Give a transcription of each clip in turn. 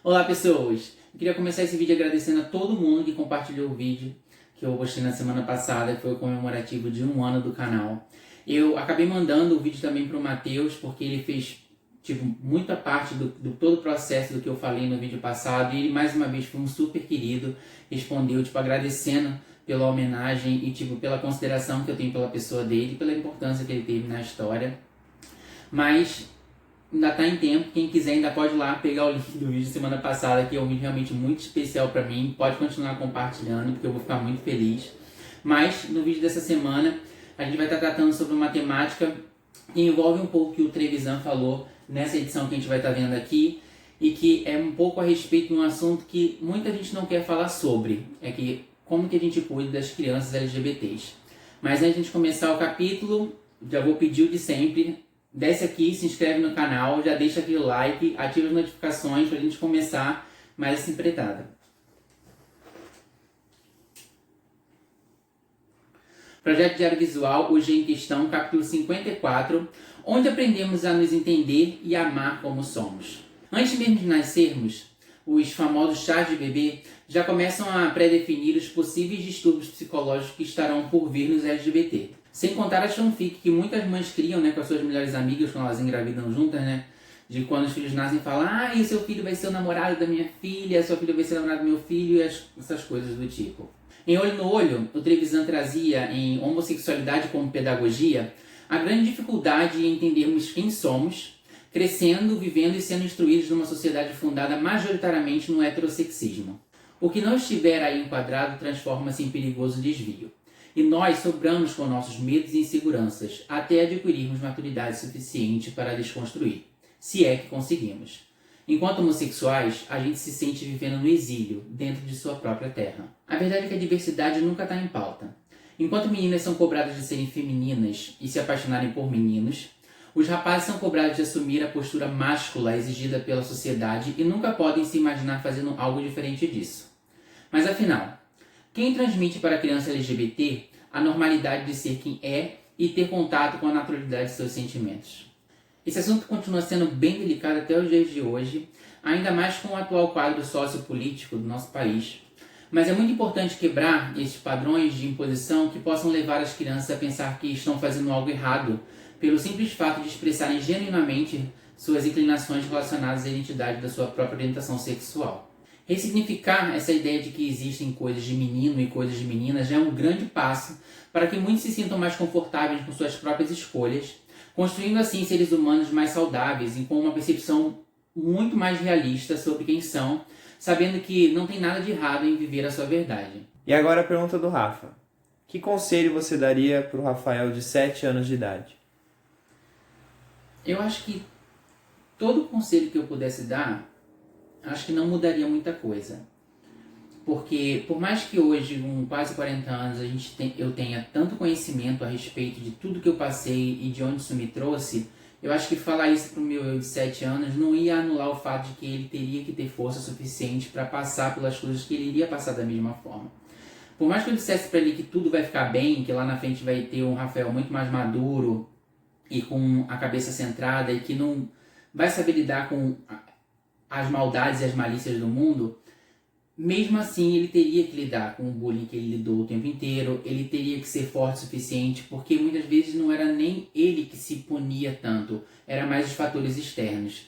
Olá pessoas, eu queria começar esse vídeo agradecendo a todo mundo que compartilhou o vídeo que eu postei na semana passada, que foi o comemorativo de 1 ano do canal. Eu acabei mandando o vídeo também para o Matheus, porque ele fez muita parte do todo o processo do que eu falei no vídeo passado, e ele mais uma vez foi um super querido, respondeu agradecendo pela homenagem e pela consideração que eu tenho pela pessoa dele, pela importância que ele teve na história. Mas ainda está em tempo, quem quiser ainda pode ir lá pegar o link do vídeo de semana passada, que é um vídeo realmente muito especial para mim, pode continuar compartilhando, porque eu vou ficar muito feliz. Mas no vídeo dessa semana, a gente vai estar tratando sobre uma temática que envolve um pouco o que o Trevisan falou nessa edição que a gente vai estar vendo aqui, e que é um pouco a respeito de um assunto que muita gente não quer falar sobre, como que a gente cuida das crianças LGBTs. Mas antes de a gente começar o capítulo, já vou pedir o de sempre. Desce aqui, se inscreve no canal, já deixa aquele like, ativa as notificações para a gente começar mais essa empreitada. Projeto Diário Visual, hoje em questão, capítulo 54, onde aprendemos a nos entender e amar como somos. Antes mesmo de nascermos, os famosos chás de bebê já começam a pré-definir os possíveis distúrbios psicológicos que estarão por vir nos LGBT. Sem contar as fanfic que muitas mães criam, com as suas melhores amigas quando elas engravidam juntas, de quando os filhos nascem, falam: ah, e o seu filho vai ser o namorado da minha filha, seu filho vai ser o namorado do meu filho, e essas coisas do tipo. Em Olho no Olho, o Trevisan trazia em Homossexualidade como Pedagogia a grande dificuldade em entendermos quem somos, crescendo, vivendo e sendo instruídos numa sociedade fundada majoritariamente no heterossexismo. O que não estiver aí enquadrado transforma-se em perigoso desvio. E nós sobramos com nossos medos e inseguranças até adquirirmos maturidade suficiente para desconstruir, se é que conseguimos. Enquanto homossexuais, a gente se sente vivendo no exílio, dentro de sua própria terra. A verdade é que a diversidade nunca está em pauta. Enquanto meninas são cobradas de serem femininas e se apaixonarem por meninos, os rapazes são cobrados de assumir a postura máscula exigida pela sociedade e nunca podem se imaginar fazendo algo diferente disso. Mas afinal, quem transmite para a criança LGBT a normalidade de ser quem é e ter contato com a naturalidade de seus sentimentos? Esse assunto continua sendo bem delicado até os dias de hoje, ainda mais com o atual quadro sociopolítico do nosso país. Mas é muito importante quebrar esses padrões de imposição que possam levar as crianças a pensar que estão fazendo algo errado, pelo simples fato de expressarem genuinamente suas inclinações relacionadas à identidade da sua própria orientação sexual. Ressignificar essa ideia de que existem coisas de menino e coisas de menina já é um grande passo para que muitos se sintam mais confortáveis com suas próprias escolhas, construindo assim seres humanos mais saudáveis e com uma percepção muito mais realista sobre quem são, sabendo que não tem nada de errado em viver a sua verdade. E agora a pergunta do Rafa. Que conselho você daria para o Rafael de 7 anos de idade? Eu acho que todo conselho que eu pudesse dar, acho que não mudaria muita coisa. Porque, por mais que hoje, com quase 40 anos, eu tenha tanto conhecimento a respeito de tudo que eu passei e de onde isso me trouxe, eu acho que falar isso para o meu eu de 7 anos não ia anular o fato de que ele teria que ter força suficiente para passar pelas coisas que ele iria passar da mesma forma. Por mais que eu dissesse para ele que tudo vai ficar bem, que lá na frente vai ter um Rafael muito mais maduro e com a cabeça centrada e que não vai saber lidar com as maldades e as malícias do mundo, mesmo assim ele teria que lidar com o bullying que ele lidou o tempo inteiro, ele teria que ser forte o suficiente, porque muitas vezes não era nem ele que se punia tanto, era mais os fatores externos.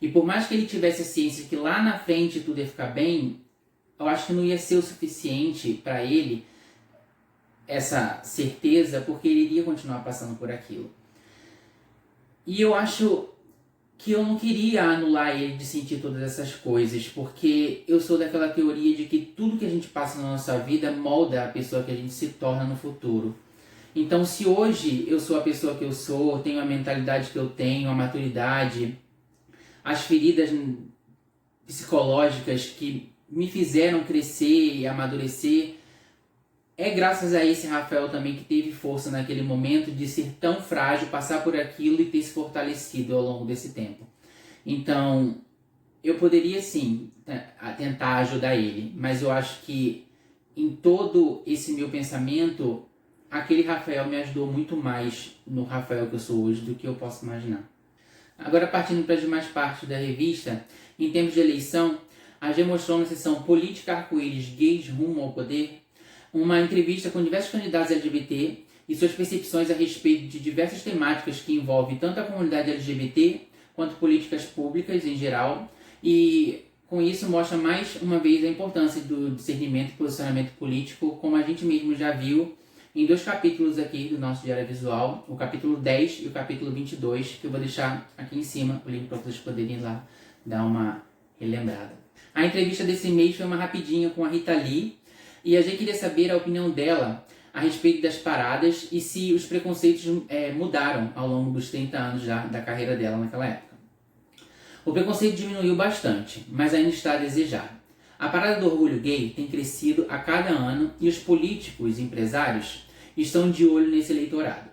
E por mais que ele tivesse a ciência de que lá na frente tudo ia ficar bem, eu acho que não ia ser o suficiente para ele essa certeza, porque ele iria continuar passando por aquilo. E eu acho que eu não queria anular ele de sentir todas essas coisas, porque eu sou daquela teoria de que tudo que a gente passa na nossa vida molda a pessoa que a gente se torna no futuro. Então, se hoje eu sou a pessoa que eu sou, tenho a mentalidade que eu tenho, a maturidade, as feridas psicológicas que me fizeram crescer e amadurecer, é graças a esse Rafael também que teve força naquele momento de ser tão frágil, passar por aquilo e ter se fortalecido ao longo desse tempo. Então, eu poderia sim tentar ajudar ele, mas eu acho que em todo esse meu pensamento, aquele Rafael me ajudou muito mais no Rafael que eu sou hoje do que eu posso imaginar. Agora, partindo para as demais partes da revista, em termos de eleição, a G mostrou na seção Política Arco-Íris Gays Rumo ao Poder uma entrevista com diversos candidatos LGBT e suas percepções a respeito de diversas temáticas que envolvem tanto a comunidade LGBT quanto políticas públicas em geral, e com isso mostra mais uma vez a importância do discernimento e posicionamento político, como a gente mesmo já viu em 2 capítulos aqui do nosso Diário Visual, o capítulo 10 e o capítulo 22, que eu vou deixar aqui em cima o link para vocês poderem ir lá dar uma relembrada. A entrevista desse mês foi uma rapidinha com a Rita Lee, e a gente queria saber a opinião dela a respeito das paradas e se os preconceitos mudaram ao longo dos 30 anos já da carreira dela naquela época. O preconceito diminuiu bastante, mas ainda está a desejar. A parada do orgulho gay tem crescido a cada ano e os políticos e empresários estão de olho nesse eleitorado.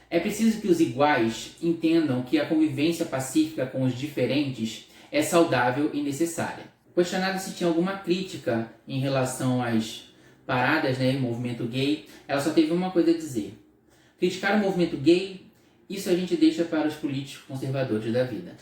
É preciso que os iguais entendam que a convivência pacífica com os diferentes é saudável e necessária. Questionado se tinha alguma crítica em relação às paradas, movimento gay, ela só teve uma coisa a dizer. Criticar o movimento gay, isso a gente deixa para os políticos conservadores da vida.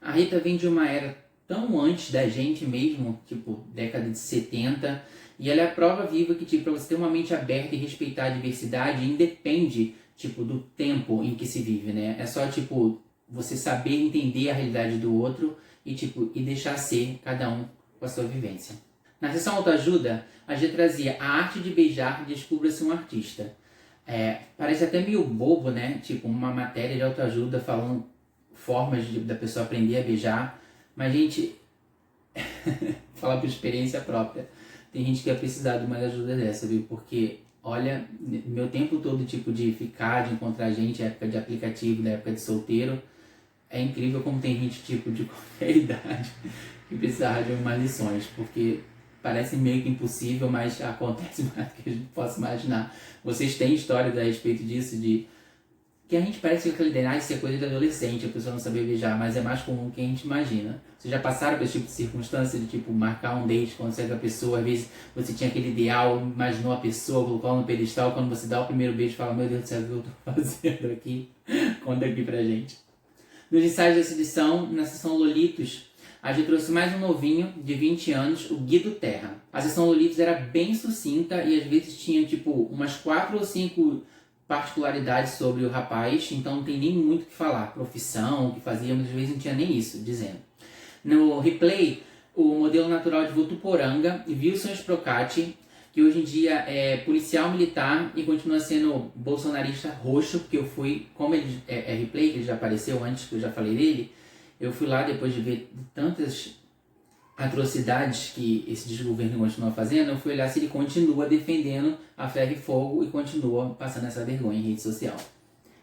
A Rita vem de uma era tão antes da gente mesmo, tipo década de 70, e ela é a prova viva que, tipo, para você ter uma mente aberta e respeitar a diversidade, independe, tipo, do tempo em que se vive, né? É só, tipo, você saber entender a realidade do outro e, tipo, e deixar ser cada um com a sua vivência. Na seção autoajuda, a G trazia a arte de beijar, descubra-se um artista. Parece até meio bobo, né? Tipo, uma matéria de autoajuda falando formas da pessoa aprender a beijar. Mas, gente, falar por experiência própria, tem gente que ia precisar de uma ajuda dessa, viu? Porque, olha, meu tempo todo, tipo, de ficar, de encontrar gente, época de aplicativo, da época de solteiro, é incrível como tem gente, tipo, de qualquer idade que precisava de umas lições, porque parece meio que impossível, mas acontece mais do que a gente possa imaginar. Vocês têm histórias a respeito disso, de que a gente parece que aquela ideia, isso é coisa de adolescente, a pessoa não saber beijar, mas é mais comum do que a gente imagina. Vocês já passaram por esse tipo de circunstância de, tipo, marcar um date quando você é com a pessoa, às vezes você tinha aquele ideal, imaginou a pessoa, colocou ela no pedestal, quando você dá o primeiro beijo, fala, meu Deus do céu, o que eu tô fazendo aqui? Conta aqui pra gente. Nos ensaios dessa edição, na seção Lolitos, a gente trouxe mais um novinho, de 20 anos, o Guido Terra. A seção Lolitos era bem sucinta e às vezes tinha, tipo, umas 4 ou 5 particularidades sobre o rapaz, então não tem nem muito o que falar. Profissão, o que fazia, mas às vezes não tinha nem isso, dizendo. No replay, o modelo natural de Votuporanga, Wilson Sprocati, que hoje em dia é policial militar e continua sendo bolsonarista roxo, porque eu fui, como ele é replay, que ele já apareceu antes, que eu já falei dele, eu fui lá depois de ver tantas atrocidades que esse desgoverno continua fazendo, eu fui olhar se ele continua defendendo a ferro e fogo e continua passando essa vergonha em rede social.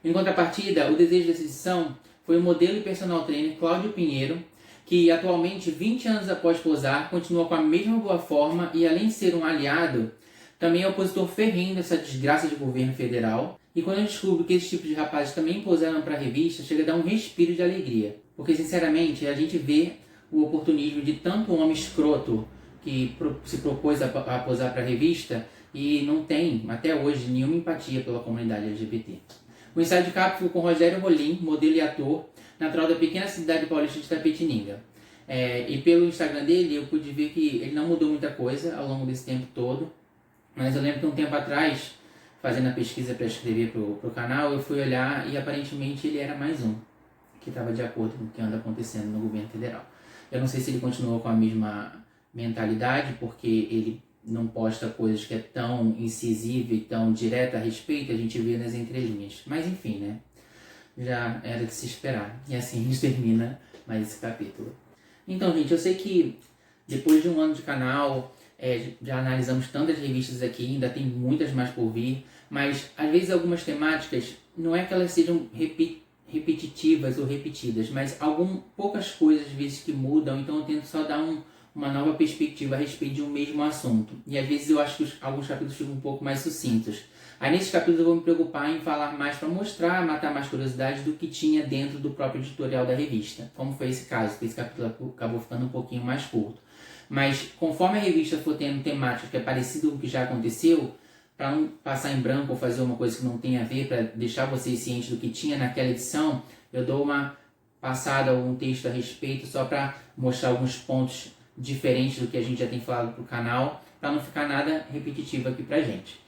Em contrapartida, o desejo dessa edição foi o modelo e personal trainer Cláudio Pinheiro, que atualmente, 20 anos após posar, continua com a mesma boa forma e, além de ser um aliado, também é opositor ferrenho dessa desgraça de governo federal. E quando eu descubro que esse tipo de rapazes também posaram para a revista, chega a dar um respiro de alegria. Porque, sinceramente, a gente vê o oportunismo de tanto homem escroto que se propôs a posar para a revista e não tem, até hoje, nenhuma empatia pela comunidade LGBT. O ensaio de capa foi com Rogério Rolim, modelo e ator, natural da pequena cidade paulista de Tapetininga. E pelo Instagram dele eu pude ver que ele não mudou muita coisa ao longo desse tempo todo, mas eu lembro que um tempo atrás, fazendo a pesquisa para escrever pro canal, eu fui olhar e aparentemente ele era mais um que estava de acordo com o que anda acontecendo no governo federal. Eu não sei se ele continuou com a mesma mentalidade, porque ele não posta coisas que é tão incisiva e tão direta a respeito, a gente vê nas entrelinhas. Mas enfim, né? Já era de se esperar. E assim a gente termina mais esse capítulo. Então, gente, eu sei que depois de um ano de canal, já analisamos tantas revistas aqui, ainda tem muitas mais por vir, mas às vezes algumas temáticas, não é que elas sejam repetitivas ou repetidas, mas poucas coisas às vezes que mudam, então eu tento só dar uma nova perspectiva a respeito de um mesmo assunto. E às vezes eu acho que alguns capítulos ficam um pouco mais sucintos. Aí nesses capítulos eu vou me preocupar em falar mais para mostrar, matar mais curiosidades do que tinha dentro do próprio editorial da revista. Como foi esse caso, que esse capítulo acabou ficando um pouquinho mais curto. Mas conforme a revista for tendo temática que é parecida com o que já aconteceu, para não passar em branco ou fazer uma coisa que não tem a ver, para deixar vocês cientes do que tinha naquela edição, eu dou uma passada ou um texto a respeito só para mostrar alguns pontos diferente do que a gente já tem falado pro canal, para não ficar nada repetitivo aqui pra gente.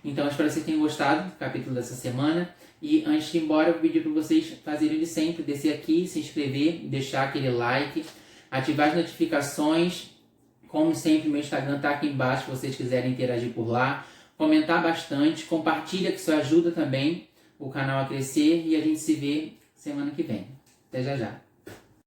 Então, espero que vocês tenham gostado do capítulo dessa semana. E antes de ir embora, eu vou pedir para vocês fazerem de sempre, descer aqui, se inscrever, deixar aquele like, ativar as notificações. Como sempre, meu Instagram está aqui embaixo, se vocês quiserem interagir por lá. Comentar bastante, compartilha, que isso ajuda também o canal a crescer. E a gente se vê semana que vem. Até já já.